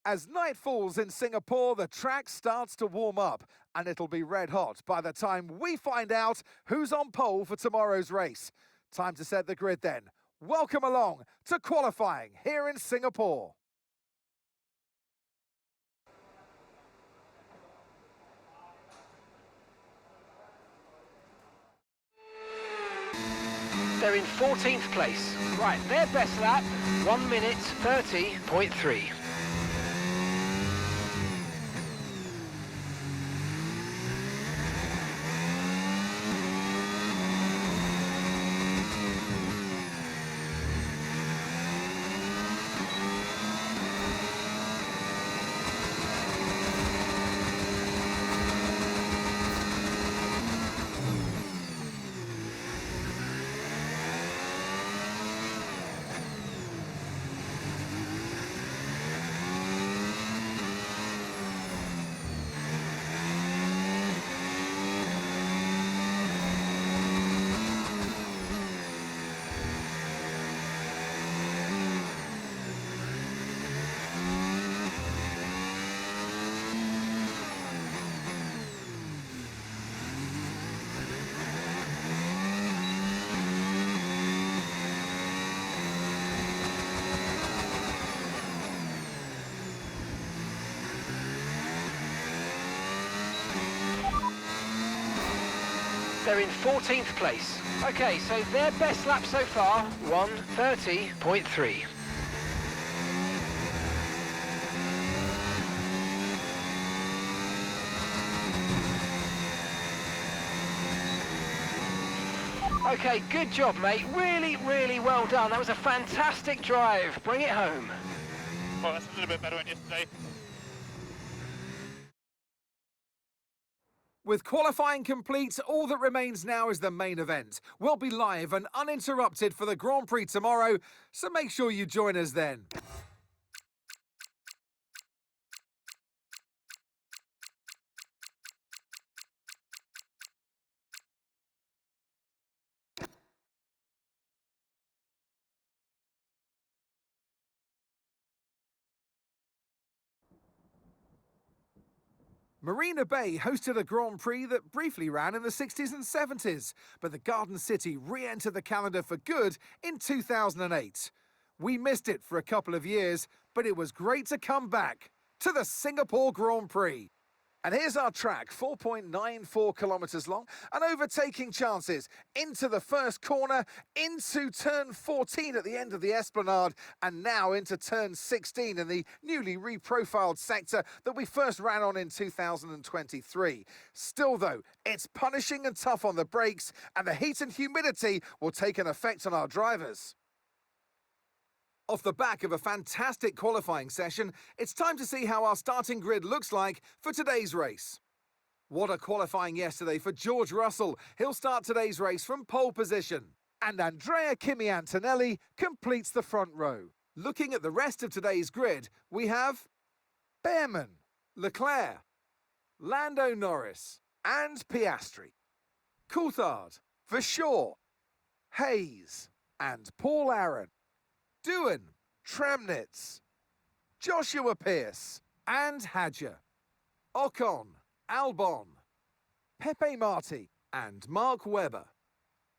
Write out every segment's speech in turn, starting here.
As night falls in Singapore, the track starts to warm up, and it'll be red hot by the time we find out who's on pole for tomorrow's race. Time to set the grid then. Welcome along to qualifying here in Singapore. They're in 14th place. Right, their best lap, 1 minute 30.3. They're in 14th place. Okay, so their best lap so far, 1:30.3. Okay, good job, mate. Really, really well done. That was a fantastic drive. Bring it home. Well, that's a little bit better than yesterday. With qualifying complete, all that remains now is the main event. We'll be live and uninterrupted for the Grand Prix tomorrow, so make sure you join us then. Marina Bay hosted a Grand Prix that briefly ran in the 60s and 70s, but the Garden City re-entered the calendar for good in 2008. We missed it for a couple of years, but it was great to come back to the Singapore Grand Prix. And here's our track, 4.94 kilometres long, and overtaking chances into the first corner, into turn 14 at the end of the Esplanade, and now into turn 16 in the newly reprofiled sector that we first ran on in 2023. Still though, it's punishing and tough on the brakes, and the heat and humidity will take an effect on our drivers. Off the back of a fantastic qualifying session, it's time to see how our starting grid looks like for today's race. What a qualifying yesterday for George Russell. He'll start today's race from pole position. And Andrea Kimi Antonelli completes the front row. Looking at the rest of today's grid, we have Behrman, Leclerc, Lando Norris, and Piastri. Coulthard, Verschoor, Hayes, and Paul Aron. Doohan, Tramnitz, Joshua Pearce, and Hadger. Ocon, Albon, Pepe Marti, and Mark Webber.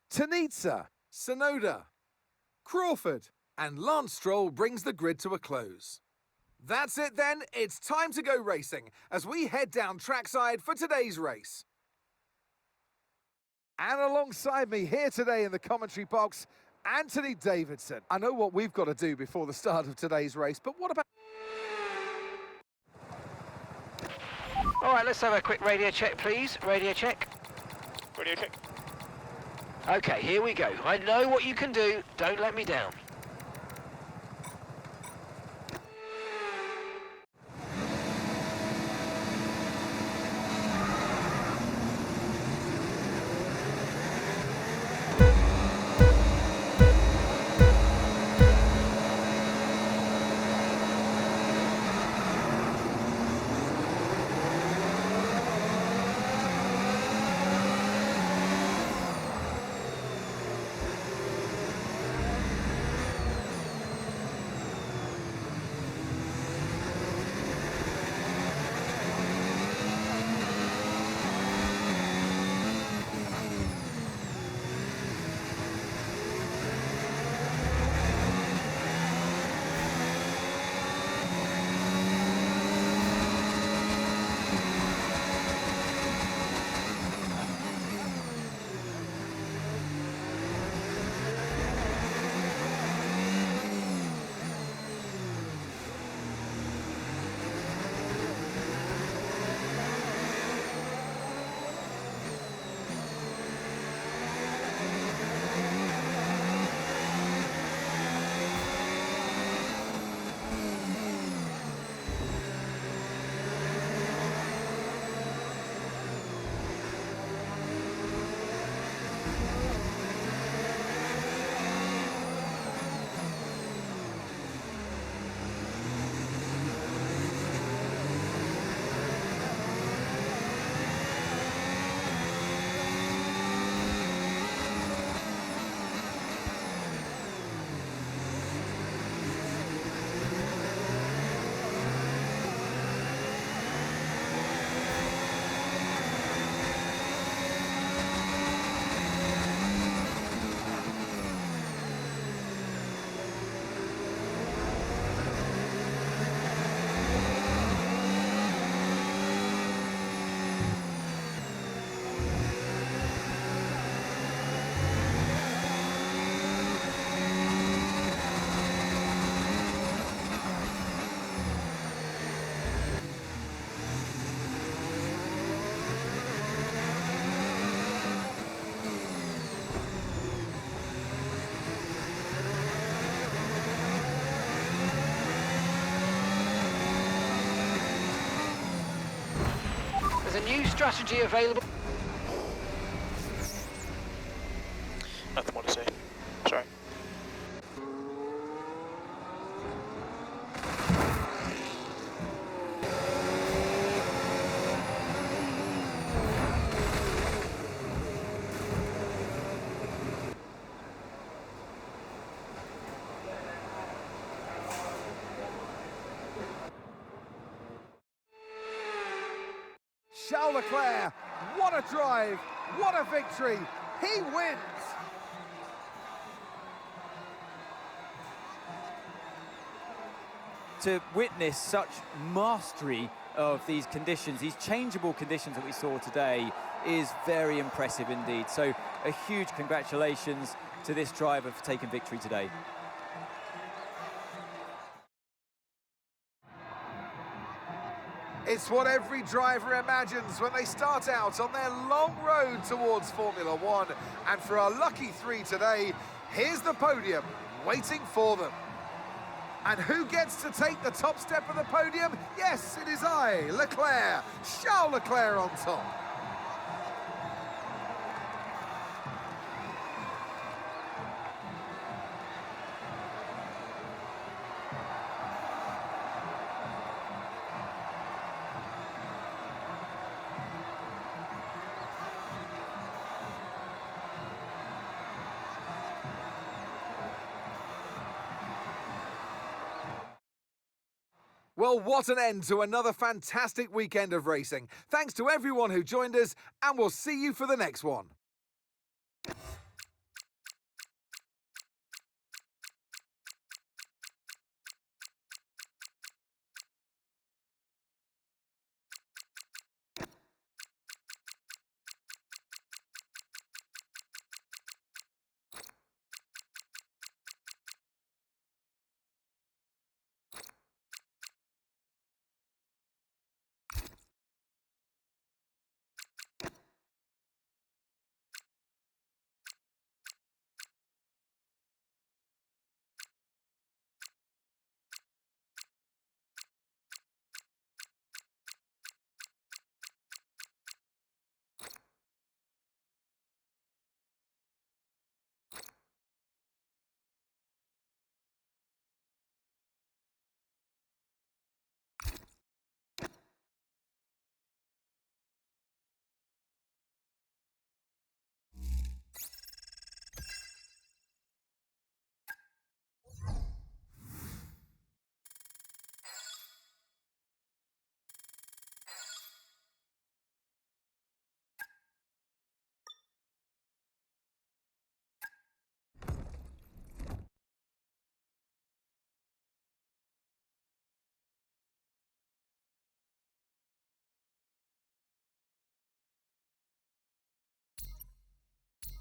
Tanitsa, Sonoda, Crawford, and Lance Stroll brings the grid to a close. That's it then, it's time to go racing as we head down trackside for today's race. And alongside me here today in the commentary box, Anthony Davidson. I know what we've got to do before the start of today's race, but what about... All right, let's have a quick radio check, please. Radio check. Radio check. Okay, here we go. I know what you can do. Don't let me down. new strategy available. Nothing more to say. Sorry. Charles Leclerc, what a drive, what a victory, he wins! To witness such mastery of these conditions, these changeable conditions that we saw today, is very impressive indeed. So a huge congratulations to this driver for taking victory today. It's what every driver imagines when they start out on their long road towards Formula One. And for our lucky three today, here's the podium waiting for them. And who gets to take the top step of the podium? Yes, it is I, Leclerc, Charles Leclerc on top. Well, what an end to another fantastic weekend of racing. Thanks to everyone who joined us, and we'll see you for the next one.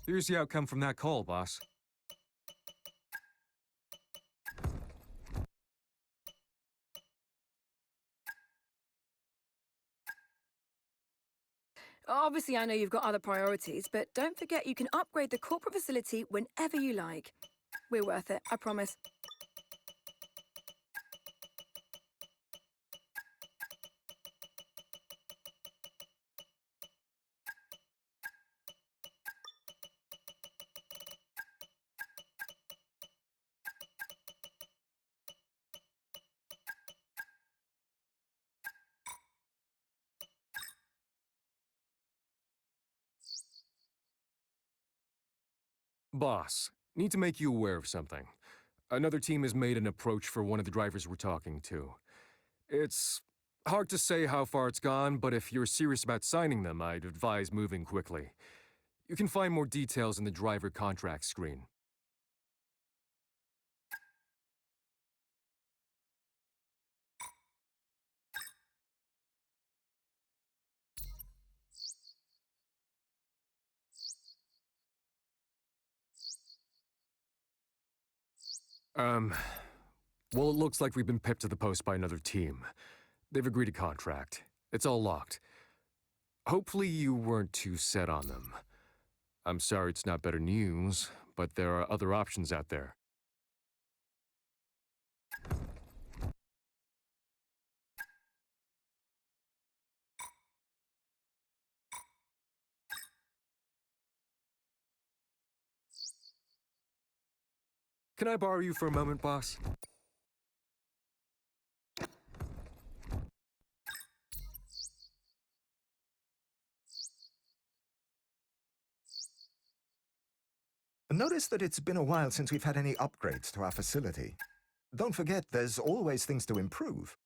Here's the outcome from that call, boss. Obviously, I know you've got other priorities, but don't forget you can upgrade the corporate facility whenever you like. We're worth it, I promise. Boss, need to make you aware of something. Another team has made an approach for one of the drivers we're talking to. It's hard to say how far it's gone, but if you're serious about signing them, I'd advise moving quickly. You can find more details in the driver contract screen. Well, it looks like we've been pipped to the post by another team. They've agreed a contract. It's all locked. Hopefully you weren't too set on them. I'm sorry it's not better news, but there are other options out there. Can I borrow you for a moment, boss? Notice that it's been a while since we've had any upgrades to our facility. Don't forget, there's always things to improve.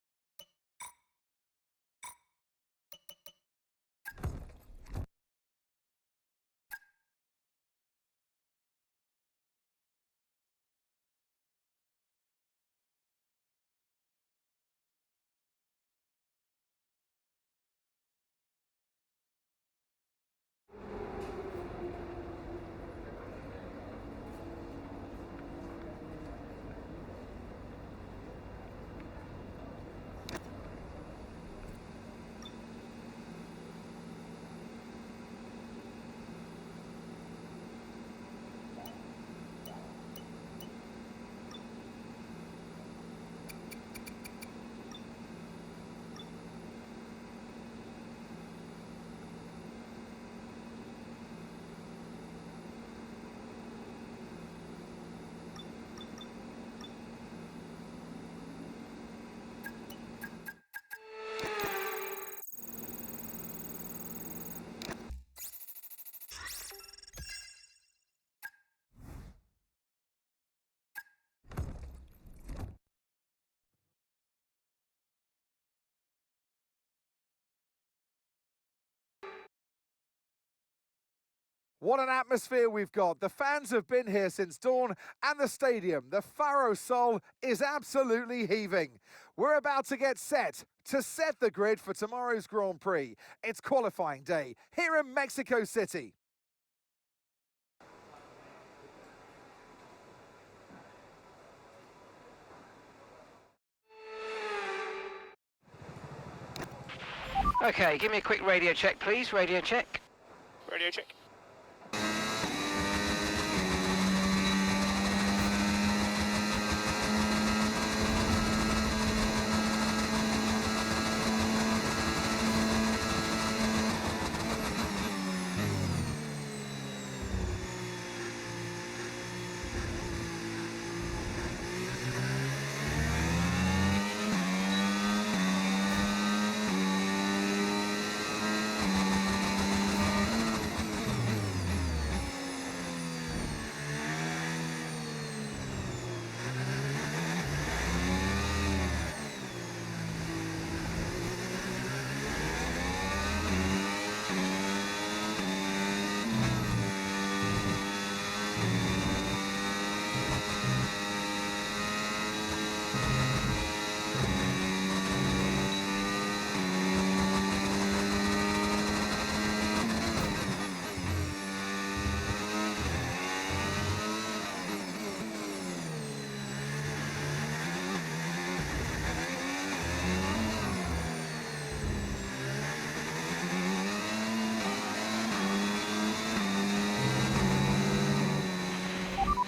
What an atmosphere we've got. The fans have been here since dawn, and the stadium, the Faro Sol, is absolutely heaving. We're about to get set to set the grid for tomorrow's Grand Prix. It's qualifying day here in Mexico City. Okay, give me a quick radio check, please. Radio check. Radio check.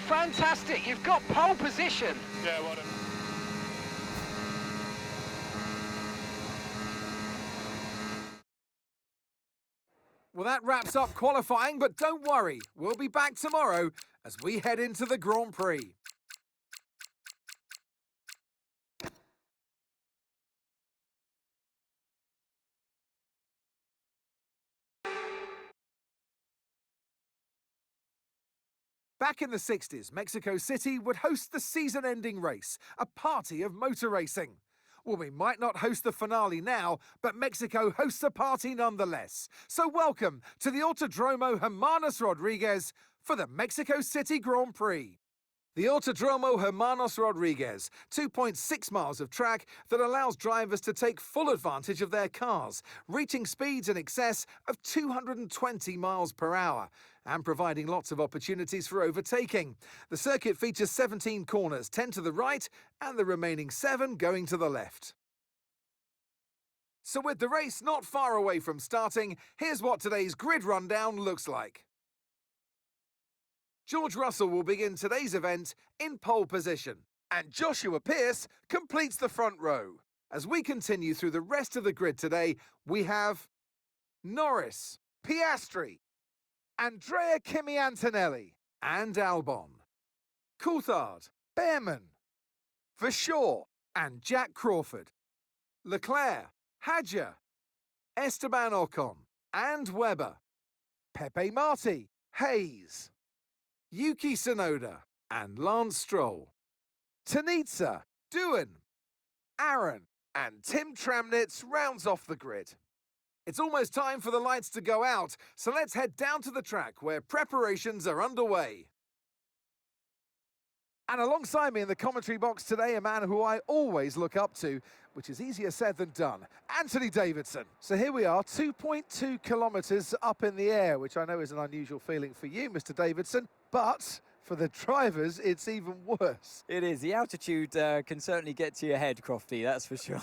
Fantastic, you've got pole position. Yeah, well done. Well, that wraps up qualifying, but don't worry, we'll be back tomorrow as we head into the Grand Prix. Back in the 60s, Mexico City would host the season-ending race, a party of motor racing. Well, we might not host the finale now, but Mexico hosts a party nonetheless. So welcome to the Autodromo Hermanos Rodriguez for the Mexico City Grand Prix. The Autodromo Hermanos Rodriguez, 2.6 miles of track that allows drivers to take full advantage of their cars, reaching speeds in excess of 220 miles per hour and providing lots of opportunities for overtaking. The circuit features 17 corners, 10 to the right and the remaining 7 going to the left. So with the race not far away from starting, here's what today's grid rundown looks like. George Russell will begin today's event in pole position, and Joshua Pierce completes the front row. As we continue through the rest of the grid today, we have Norris, Piastri, Andrea Kimi Antonelli, and Albon. Coulthard, Behrman, Verschoor and Jack Crawford, Leclerc, Hadja, Esteban Ocon and Webber, Pepe Marti, Hayes, Yuki Tsunoda and Lance Stroll, Tanitsa, Doohan, Aaron and Tim Tramnitz rounds off the grid. It's almost time for the lights to go out, so let's head down to the track where preparations are underway. And alongside me in the commentary box today, a man who I always look up to, which is easier said than done, Anthony Davidson. So here we are, 2.2 kilometres up in the air, which I know is an unusual feeling for you, Mr. Davidson, but for the drivers, it's even worse. It is. The altitude can certainly get to your head, Crofty, that's for sure.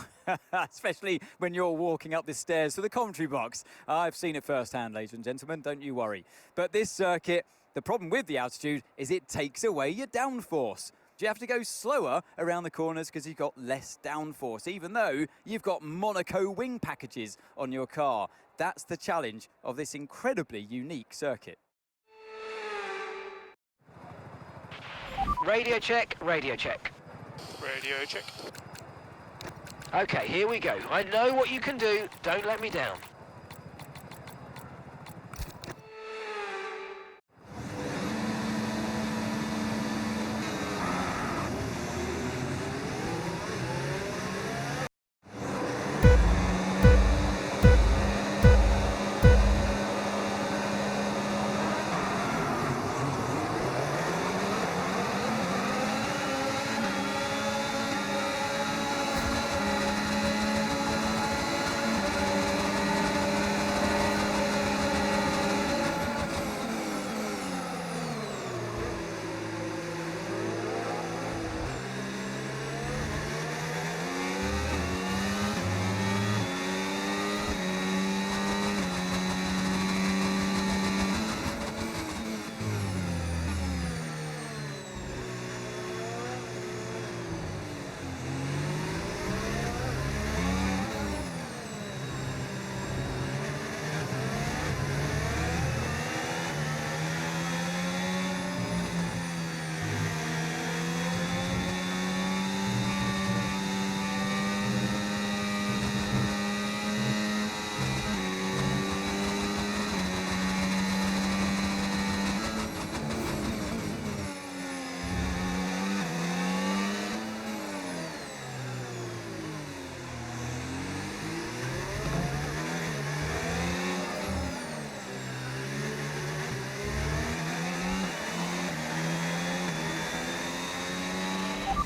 Especially when you're walking up the stairs to the commentary box. I've seen it firsthand, ladies and gentlemen, don't you worry. But this circuit, the problem with the altitude is it takes away your downforce. You have to go slower around the corners because you've got less downforce, even though you've got Monaco wing packages on your car. That's the challenge of this incredibly unique circuit. Radio check, radio check. Radio check. Okay, here we go. I know what you can do. Don't let me down.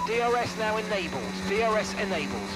DRS now enabled. DRS enabled.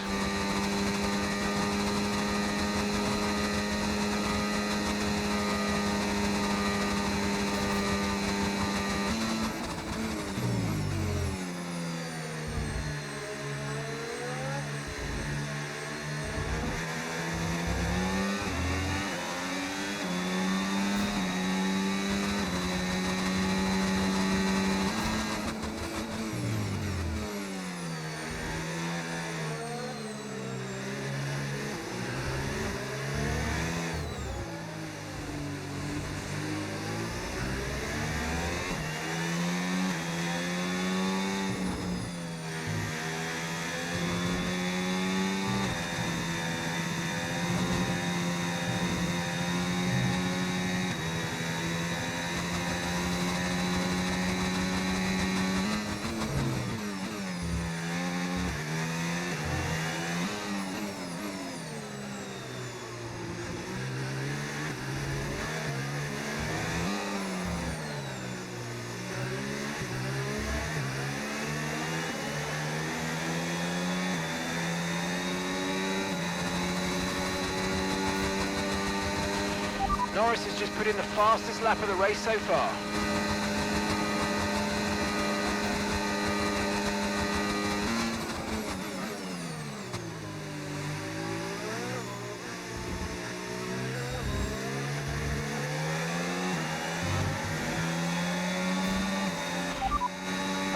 Norris has just put in the fastest lap of the race so far.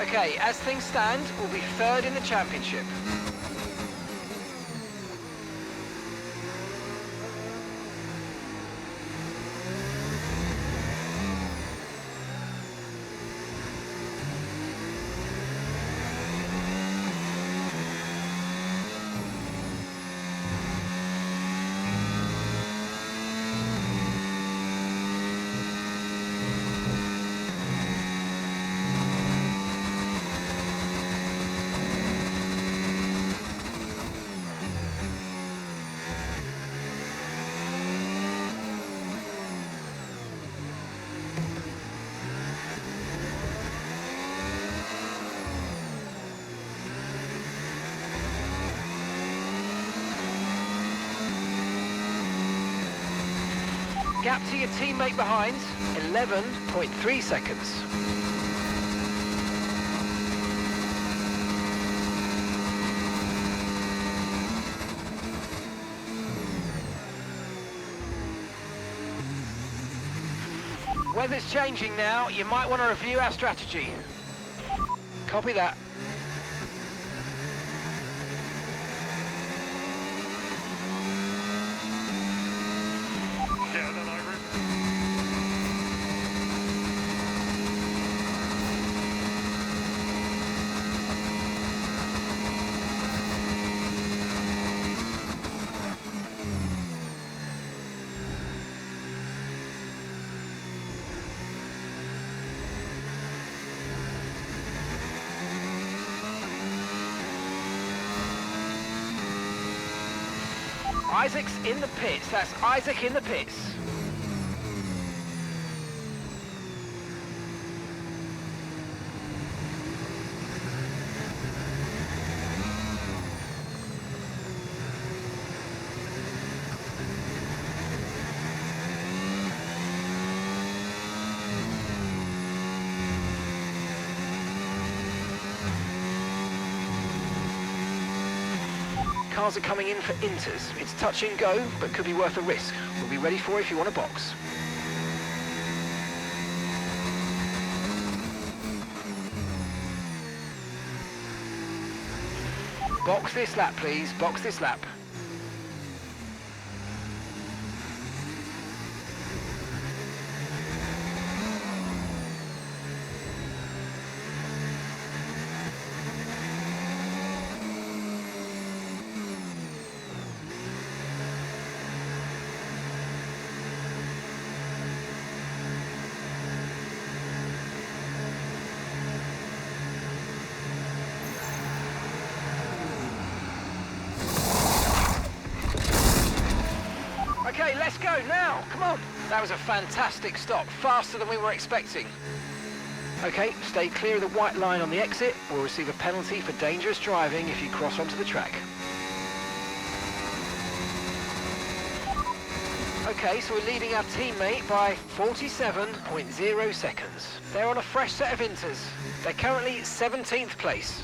Okay, as things stand, we'll be third in the championship. Gap to your teammate behind, 11.3 seconds. Weather's changing now, you might want to review our strategy. Copy that. Yeah, then over. Isaac's in the pits. That's Isaac in the pits. Cars are coming in for inters. It's touch and go, but could be worth a risk. We'll be ready for it if you want a box. Box this lap, please. Box this lap. Okay, let's go now. Come on. That was a fantastic stop, faster than we were expecting. Okay, stay clear of the white line on the exit. We'll receive a penalty for dangerous driving if you cross onto the track. Okay, so we're leading our teammate by 47.0 seconds. They're on a fresh set of inters. They're currently 17th place.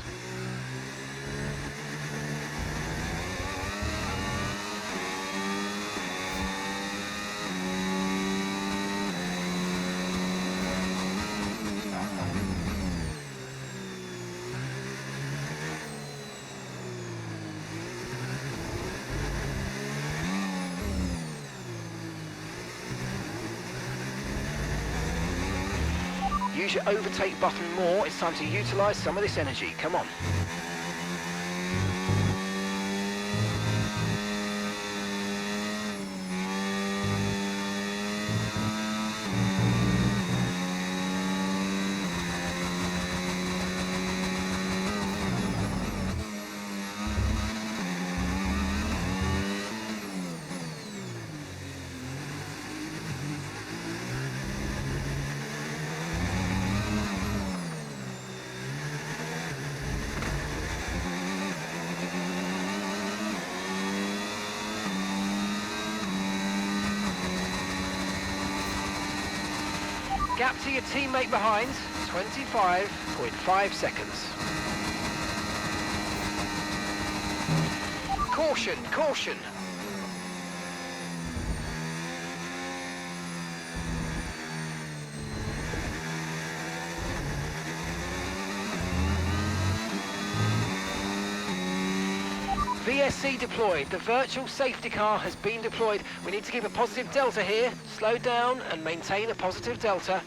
Use your overtake button more. It's time to utilise some of this energy. Come on. Gap to your teammate behind, 25.5 seconds. Caution, caution. VSC deployed. The virtual safety car has been deployed. We need to keep a positive delta here. Slow down and maintain a positive delta.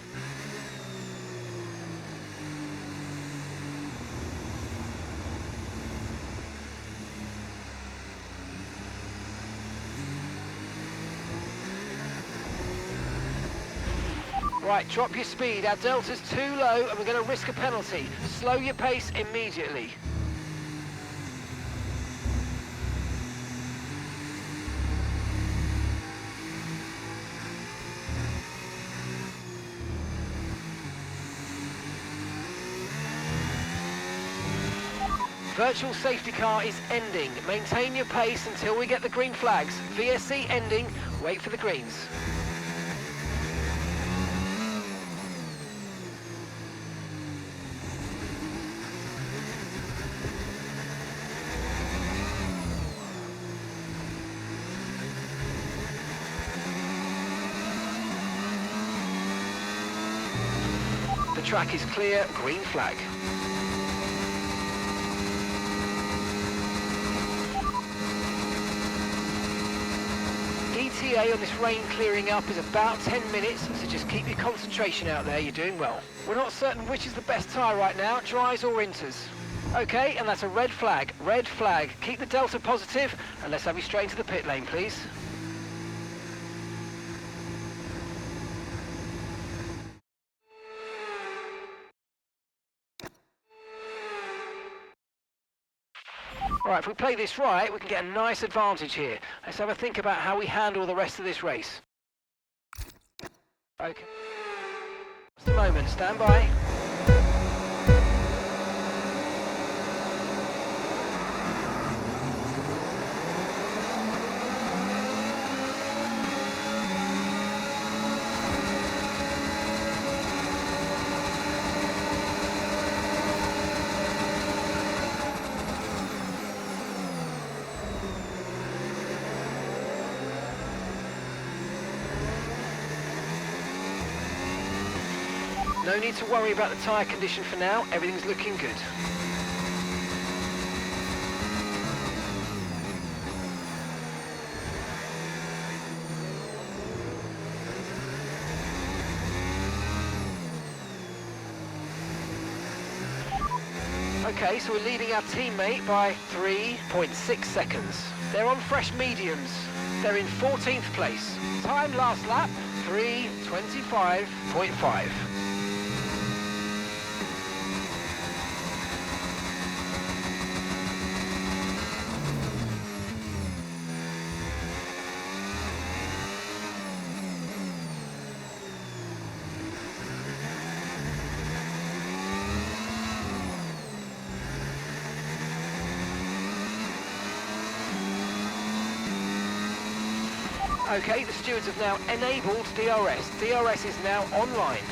Right, drop your speed. Our delta's too low and we're going to risk a penalty. Slow your pace immediately. Virtual safety car is ending. Maintain your pace until we get the green flags. VSC ending. Wait for the greens. The track is clear, green flag. ETA on this rain clearing up is about 10 minutes, so just keep your concentration out there, you're doing well. We're not certain which is the best tyre right now, dries or inters. Okay, and that's a red flag, red flag. Keep the delta positive, and let's have you straight into the pit lane, please. All right, if we play this right, we can get a nice advantage here. Let's have a think about how we handle the rest of this race. Okay. Just a moment, stand by. No need to worry about the tyre condition for now, everything's looking good. Okay, so we're leading our teammate by 3.6 seconds. They're on fresh mediums. They're in 14th place. Time last lap, 3:25.5. Okay, the stewards have now enabled DRS. DRS is now online.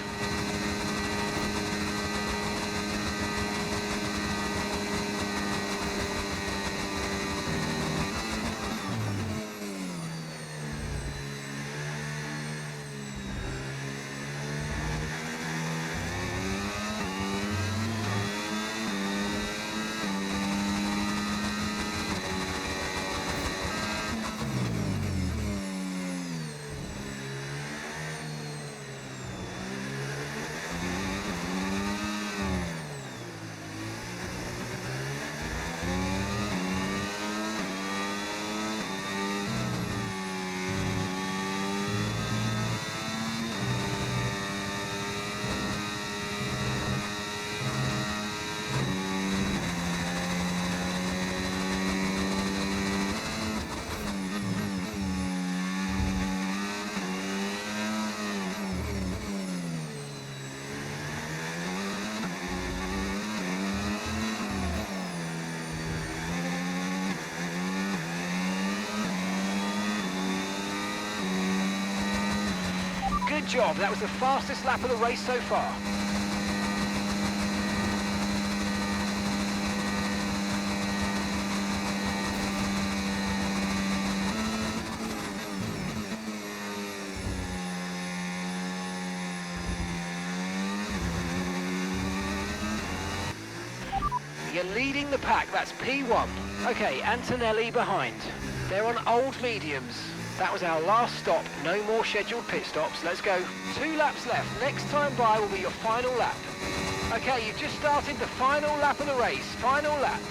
Good job, that was the fastest lap of the race so far. You're leading the pack, that's P1. Okay, Antonelli behind. They're on old mediums. That was our last stop, no more scheduled pit stops, let's go. 2 laps left, next time by will be your final lap. Okay, you've just started the final lap of the race, final lap.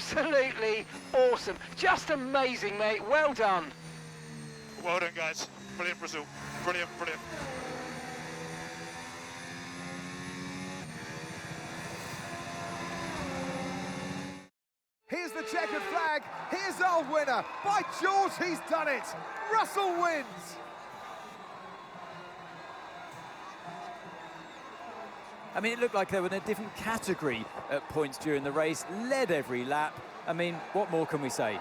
Absolutely awesome. Just amazing, mate. Well done. Well done, guys. Brilliant, Brazil. Brilliant, brilliant. Here's the checkered flag. Here's our winner. By George, he's done it. Russell wins. I mean, it looked like they were in a different category at points during the race, led every lap. I mean, what more can we say?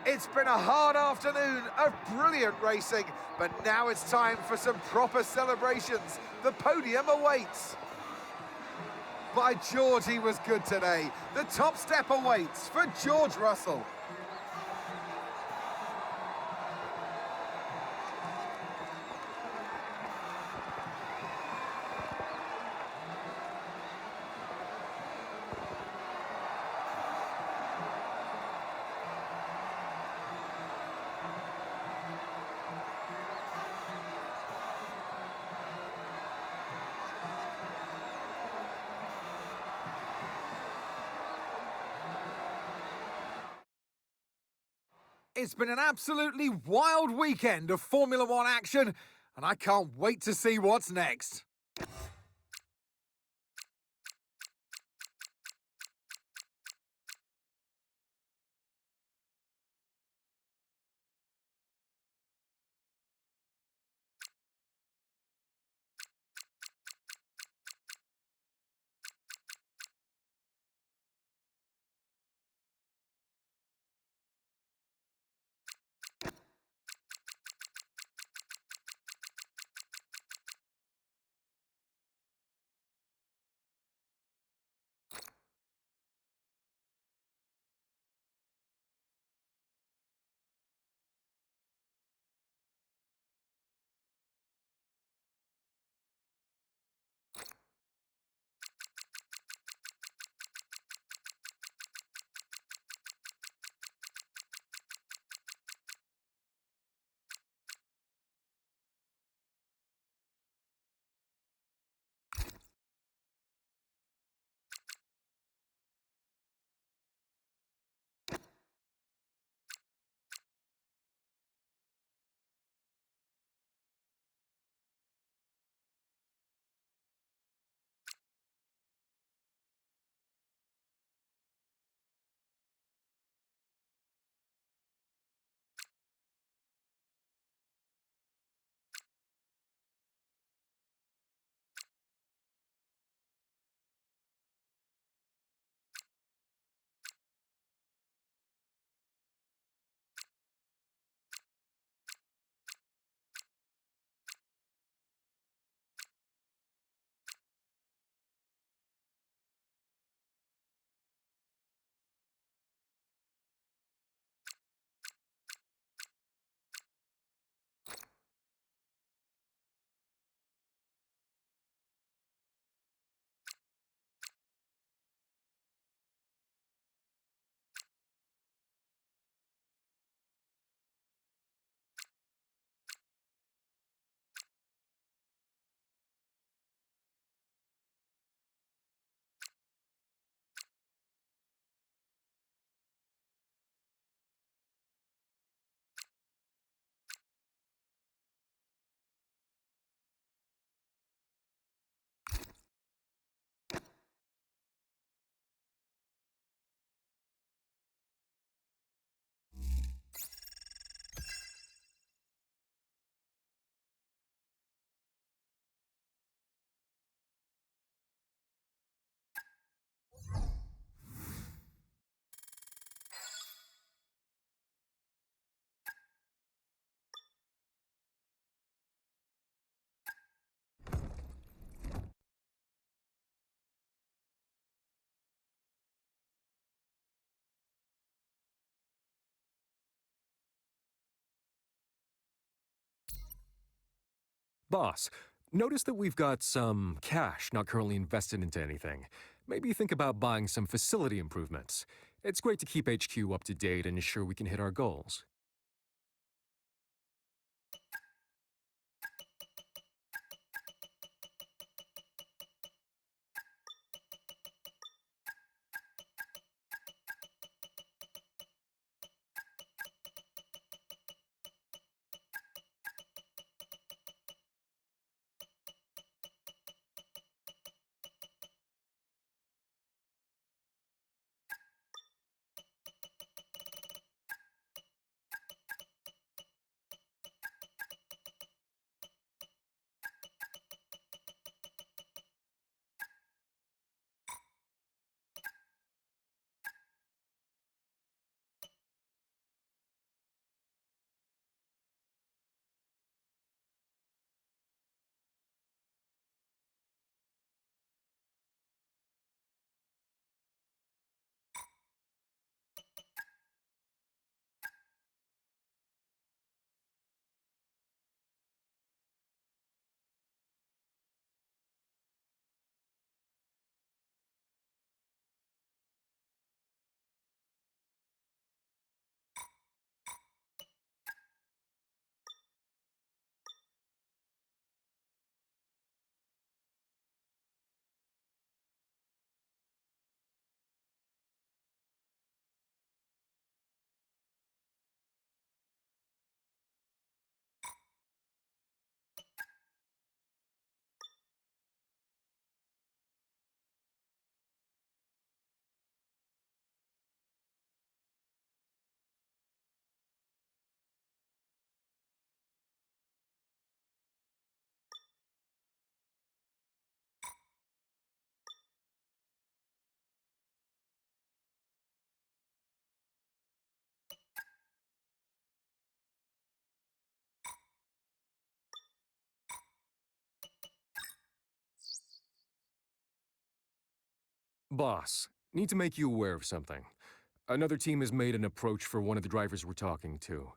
It's been a hard afternoon of brilliant racing, but now it's time for some proper celebrations. The podium awaits. By George, he was good today. The top step awaits for George Russell. It's been an absolutely wild weekend of Formula One action, and I can't wait to see what's next. Boss, notice that we've got some cash not currently invested into anything. Maybe think about buying some facility improvements. It's great to keep HQ up to date and ensure we can hit our goals. Boss, need to make you aware of something. Another team has made an approach for one of the drivers we're talking to.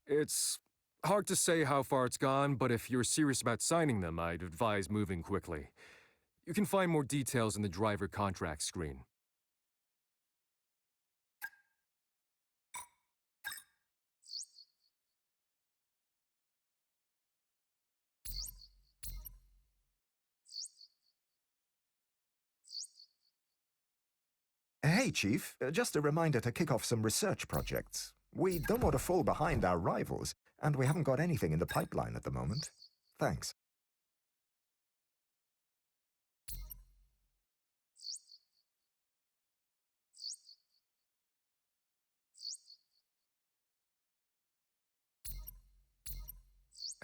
It's hard to say how far it's gone, but if you're serious about signing them, I'd advise moving quickly. You can find more details in the driver contract screen. Hey, Chief, just a reminder to kick off some research projects. We don't want to fall behind our rivals, and we haven't got anything in the pipeline at the moment. Thanks.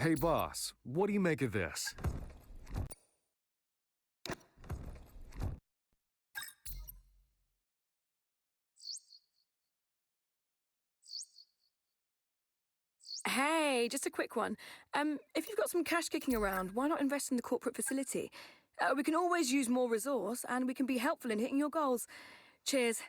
Hey boss, what do you make of this? Hey, just a quick one. If you've got some cash kicking around, why not invest in the corporate facility? We can always use more resource, and we can be helpful in hitting your goals. Cheers.